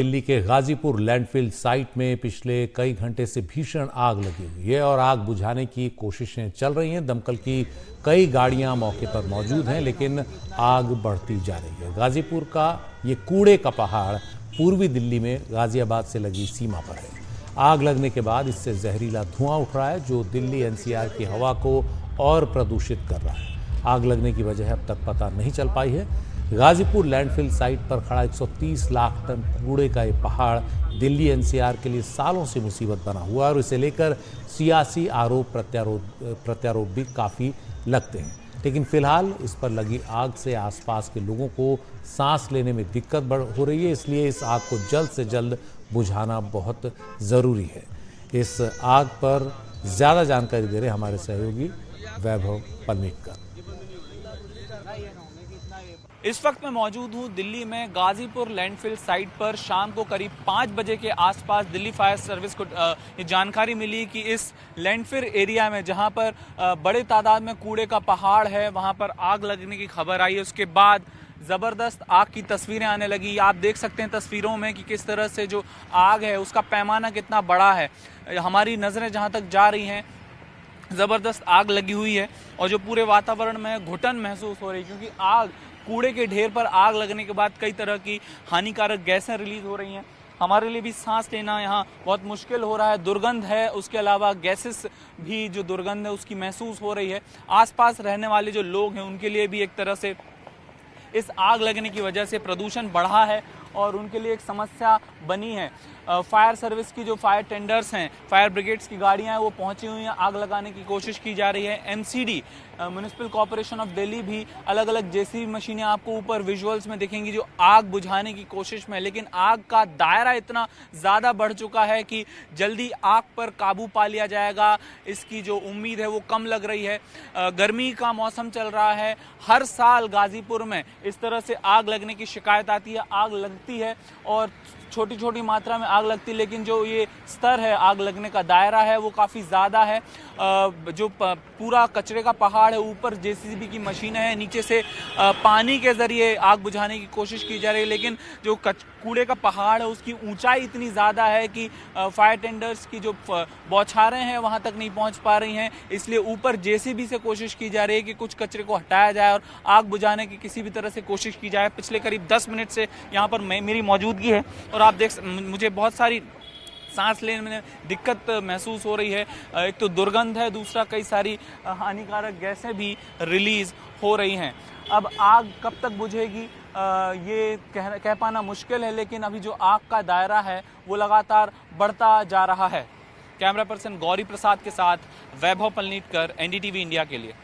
दिल्ली के Ghazipur landfill site में पिछले कई घंटे से भीषण आग लगी हुई है और आग बुझाने की कोशिशें चल रही हैं। दमकल की कई गाड़ियां मौके पर मौजूद हैं, लेकिन आग बढ़ती जा रही है। गाजीपुर का ये कूड़े का पहाड़ पूर्वी दिल्ली में गाजियाबाद से लगी सीमा पर है। आग लगने के बाद इससे जहरीला धुआं उठ रहा है, जो दिल्ली एनसीआर की हवा को और प्रदूषित कर रहा है। आग लगने की वजह अब तक पता नहीं चल पाई है। गाजीपुर लैंडफिल साइट पर खड़ा 130 लाख टन कूड़े का ये पहाड़ दिल्ली एनसीआर के लिए सालों से मुसीबत बना हुआ है और इसे लेकर सियासी आरोप प्रत्यारोप भी काफ़ी लगते हैं। लेकिन फिलहाल इस पर लगी आग से आसपास के लोगों को सांस लेने में दिक्कत हो रही है, इसलिए इस आग को जल्द से जल्द बुझाना बहुत ज़रूरी है। इस आग पर ज़्यादा जानकारी दे रहे हमारे सहयोगी वैभव पलनीटकर। इस वक्त मैं मौजूद हूँ दिल्ली में गाजीपुर लैंडफिल साइट पर। शाम को करीब 5 बजे के आसपास दिल्ली फायर सर्विस को ये जानकारी मिली कि इस लैंडफिल एरिया में, जहाँ पर बड़े तादाद में कूड़े का पहाड़ है, वहाँ पर आग लगने की खबर आई है। उसके बाद ज़बरदस्त आग की तस्वीरें आने लगी। आप देख सकते हैं तस्वीरों में कि किस तरह से जो आग है उसका पैमाना कितना बड़ा है। हमारी नज़रें जहाँ तक जा रही हैं, ज़बरदस्त आग लगी हुई है और जो पूरे वातावरण में घुटन महसूस हो रही है, क्योंकि कूड़े के ढेर पर आग लगने के बाद कई तरह की हानिकारक गैसें रिलीज हो रही हैं। हमारे लिए भी सांस लेना यहाँ बहुत मुश्किल हो रहा है। दुर्गंध है, उसके अलावा गैसेस भी जो दुर्गंध है उसकी महसूस हो रही है। आसपास रहने वाले जो लोग हैं उनके लिए भी एक तरह से इस आग लगने की वजह से प्रदूषण बढ़ा है और उनके लिए एक समस्या बनी है। फायर सर्विस की जो फायर टेंडर्स हैं, फायर ब्रिगेड्स की गाड़ियां हैं, वो पहुंची हुई हैं। आग लगाने की कोशिश की जा रही है। MCD municipal corporation of Delhi भी अलग अलग जेसीबी मशीनें आपको ऊपर विजुअल्स में दिखेंगी जो आग बुझाने की कोशिश में। लेकिन आग का दायरा इतना ज़्यादा बढ़ चुका है कि जल्दी आग पर काबू पा लिया जाएगा, इसकी जो उम्मीद है वो कम लग रही है। गर्मी का मौसम चल रहा है। हर साल गाजीपुर में इस तरह से आग लगने की शिकायत आती है। आग लगती है और छोटी छोटी मात्रा में आग लगती है, लेकिन जो ये स्तर है, आग लगने का दायरा है, वो काफ़ी ज़्यादा है। जो पूरा कचरे का पहाड़ है, ऊपर जेसीबी की मशीनें हैं, नीचे से पानी के ज़रिए आग बुझाने की कोशिश की जा रही है। लेकिन जो कूड़े का पहाड़ है उसकी ऊंचाई इतनी ज़्यादा है कि फायर टेंडर्स की जो बौछारें हैं वहाँ तक नहीं पहुँच पा रही हैं। इसलिए ऊपर जेसीबी से कोशिश की जा रही है कि कुछ कचरे को हटाया जाए और आग बुझाने की किसी भी तरह से कोशिश की जाए। पिछले करीब 10 मिनट से यहाँ पर मेरी मौजूदगी है और आप मुझे बहुत सारी सांस लेने में दिक्कत महसूस हो रही है। एक तो दुर्गंध है, दूसरा कई सारी हानिकारक गैसें भी रिलीज़ हो रही हैं। अब आग कब तक बुझेगी ये कह पाना मुश्किल है, लेकिन अभी जो आग का दायरा है वो लगातार बढ़ता जा रहा है। कैमरा पर्सन गौरी प्रसाद के साथ वैभव पलनीटकर, एनडीटीवी इंडिया के लिए।